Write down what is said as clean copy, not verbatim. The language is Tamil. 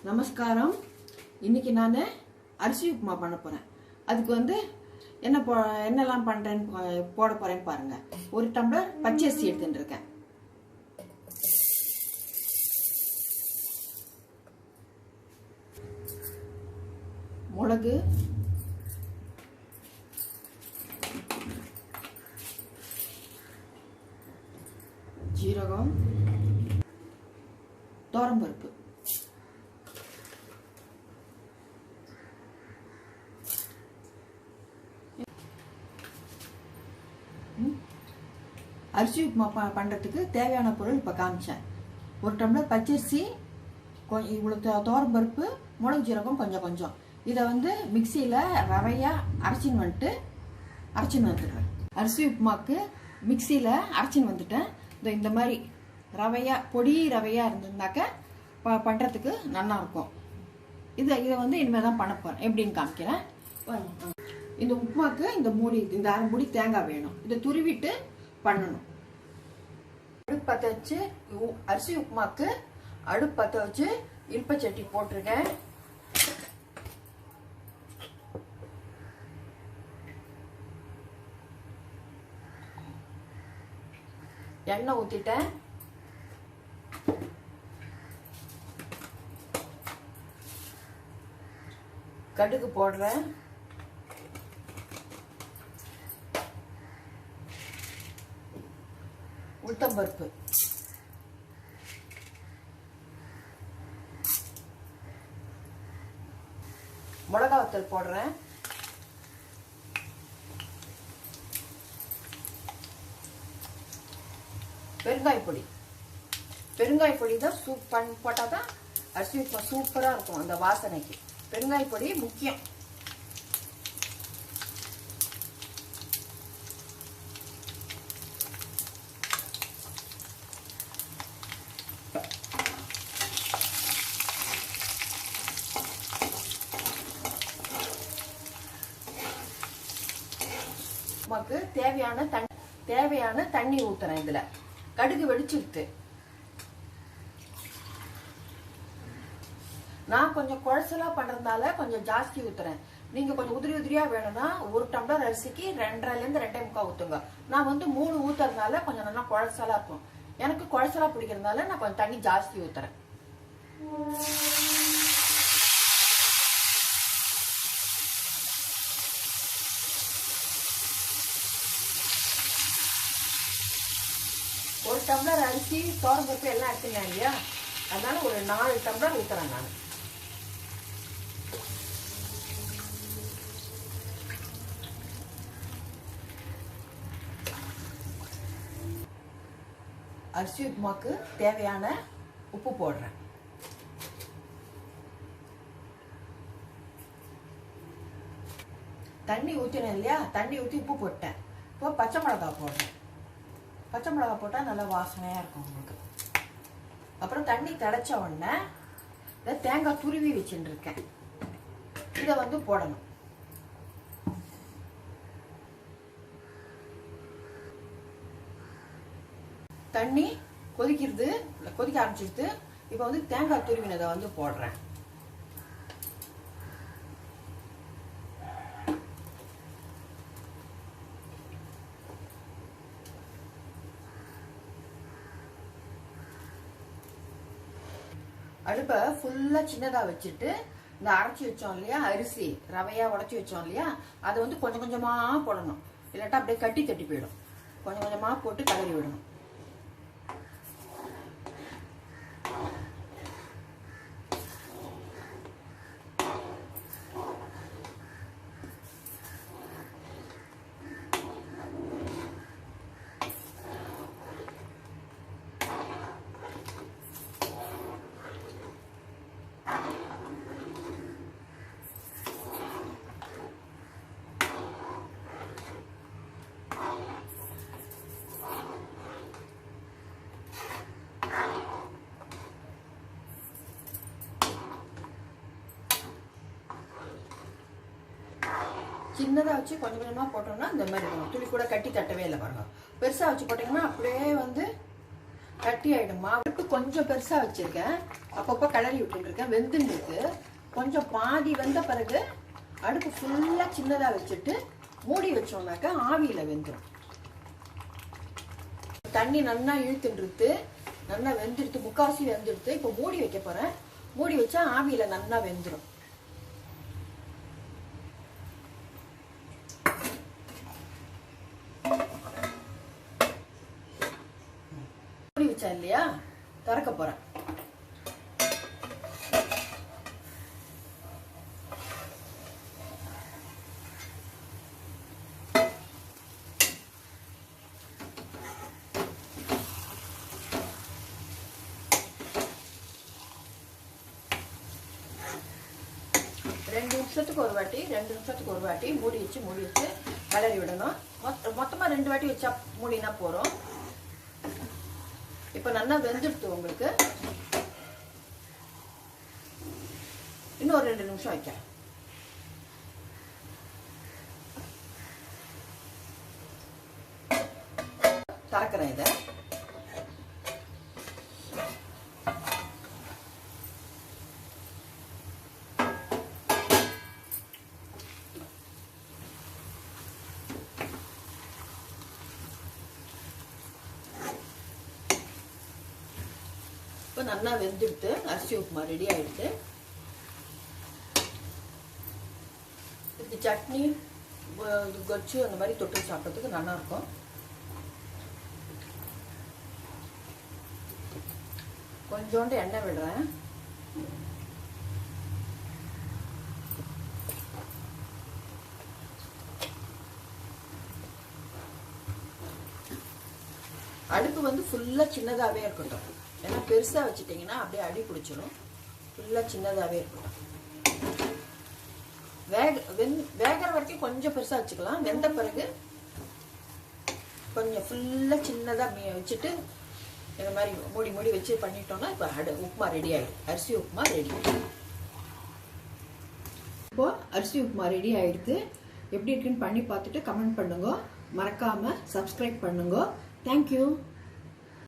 நமஸ்காரம். இன்னைக்கு நான் அரிசி உப்புமா பண்ண போகிறேன். அதுக்கு வந்து என்னெல்லாம் பண்ணுறேன்னு போட போகிறேன்னு பாருங்கள். ஒரு டம்ளர் பச்சரிசி எடுத்துட்டு இருக்கேன். மிளகு, ஜீரகம், தோரம்பருப்பு, அரிசி உப்புமா பண்ணுறதுக்கு தேவையான பொருள் இப்போ காமிச்சேன். ஒரு டம்ளர் பச்சரிசி, இவ்வளோ தோரம்பருப்பு, மிளகு, ஜீரகம் கொஞ்சம் கொஞ்சம். இதை வந்து மிக்சியில் ரவையாக அரைச்சின்னு வந்துடுறேன். அரிசி உப்புமாவுக்கு மிக்சியில் அரைச்சின்னு வந்துட்டேன். இந்த மாதிரி பொடி ரவையாக இருந்திருந்தாக்க பண்ணுறதுக்கு நல்லாயிருக்கும். இதை வந்து இனிமேல் தான் பண்ண போகிறேன். எப்படின்னு காமிக்கிறேன். இந்த உப்புமாவுக்கு இந்த அரை மூடி தேங்காய் வேணும். இதை துருவிட்டு பண்ணணும். அடுப்பு பற்ற வச்சு அரிசி உப்புமாவுக்கு அடுப்பு பற்ற வச்சு இல்பச்சட்டி போட்டிருக்கேன். எண்ணெய் ஊற்றிட்டேன். கடுகு போடுறேன். உளுத்தம்பருப்பு, மிளகா வத்தல் போடுறேன். பெருங்காய பொடி தான் போட்டால் தான் அரிசி உப்புமா சூப்பராக இருக்கும். அந்த வாசனைக்கு பெருங்காய பொடி முக்கியம். உப்புமாக்கு தேவையான தண்ணி ஊத்துறேன். இதுல கடுகு வெடிச்சுட்டு நான் கொஞ்சம் குழசலா பண்றதுனால கொஞ்சம் ஜாஸ்தி ஊத்துறேன். நீங்க கொஞ்சம் உதிரியா வேணும்னா ஒரு டம்ளர் அரிசிக்கு 2.5 2.25 ஊத்துங்க. நான் வந்து 3 ஊத்துறதுனால கொஞ்சம் நல்லா குழசலா இருக்கும். எனக்கு குழசலா பிடிக்கிறதுனால நான் கொஞ்சம் தண்ணி ஜாஸ்தி ஊத்துறேன். ஒரு டம்ளர் அரிசி தோரம்பருப்பு எல்லாம் எடுத்துக்கலாம் இல்லையா, அதனால ஒரு 4 டம்ளர் ஊத்துறேன் நான். அரிசி உப்புமாக்கு தேவையான உப்பு போடுறேன். தண்ணி ஊற்றினேன் இல்லையா, தண்ணி ஊற்றி உப்பு போட்டேன். இப்போ பச்சை மிளகா போடுறேன். பச்சை மிளகா போட்டால் நல்லா வாசனையாக இருக்கும் உங்களுக்கு. அப்புறம் தண்ணி திளைச்ச உடனே தேங்காய் துருவி வச்சுட்டு இருக்கேன். இதை வந்து போடணும். தண்ணி கொதிக்க ஆரம்பிச்சிருது. இப்போ வந்து தேங்காய் துருவினதை வந்து போடுறேன். அடுப்பை ஃபுல்லா சின்னதா வச்சுட்டு இந்த அரைச்சி வச்சோம் இல்லையா, அரிசி ரவையா உடச்சி வச்சோம் இல்லையா, அதை வந்து கொஞ்சம் கொஞ்சமா போடணும். இல்லாட்டா அப்படியே கட்டி தட்டி போயிடும். கொஞ்சம் கொஞ்சமா போட்டு கலரி விடணும். சின்னதாக வச்சு கொஞ்சம் கொஞ்சமாக போட்டோம்னா இந்த மாதிரி இருக்கும். துளி கூட கட்டி தட்டவே இல்லை பாருங்க. பெருசாக வச்சு போட்டிங்கன்னா அப்படியே வந்து கட்டி ஆயிடும். மாவு கொஞ்சம் பெருசா வச்சிருக்கேன், அப்பப்போ கிளறி விட்டுட்டு இருக்கேன். வெந்துன்னு இருக்கு. கொஞ்சம் பாதி வெந்த பிறகு அடுப்பு ஃபுல்லா சின்னதா வச்சுட்டு மூடி வச்சோம்னாக்கா ஆவியில வெந்துடும். தண்ணி நல்லா இழுத்துட்டு நல்லா வெந்துடுத்து, முக்காவாசி வெந்துடுத்து. இப்போ மூடி வைக்க போறேன். மூடி வச்சா ஆவியில நல்லா வெந்துடும். மூடி வச்சா இல்லையா, திறக்க போறேன். ரெண்டு நிமிஷத்துக்கு ஒரு வாட்டி மூடி வச்சு கிளறி விடணும். மொத்தமா 2 வாட்டி வச்சா மூடினா போறோம். இப்ப நல்லா வெந்துடுத்து உங்களுக்கு. இன்னும் 2 நிமிஷம் வைக்க. திறக்கிறேன் இதை. இப்போ நல்லா வெந்துடுத்து, அரிசி உப்புமா ரெடி ஆயிடுது. இது சட்னி கொச்சு அந்த மாதிரி தொட்டு சாப்பிட்றதுக்கு நல்லா இருக்கும். கொஞ்சோண்டு எண்ணெய் விடுறேன். அடுப்பு வந்து ஃபுல்லா சின்னதாவே இருக்கட்டும். ஏன்னா பெருசா வச்சுட்டீங்கன்னா அப்படியே அடி பிடிச்சிடும். ஃபுல்லா சின்னதாவே இருக்கட்டும். வேகிற வரைக்கும் கொஞ்சம் பெருசா வச்சுக்கலாம். வெந்த பிறகு கொஞ்சம் ஃபுல்லா சின்னதா வச்சுட்டு இந்த மாதிரி மூடி வச்சு பண்ணிட்டோம்னா இப்போ உப்புமா ரெடி ஆயிடும். அரிசி உப்புமா ரெடி. இப்போ அரிசி உப்புமா ரெடி ஆயிடுது. எப்படி இருக்குன்னு பண்ணி பார்த்துட்டு கமெண்ட் பண்ணுங்க. மறக்காம சப்ஸ்கிரைப் பண்ணுங்க. தேங்க்யூ.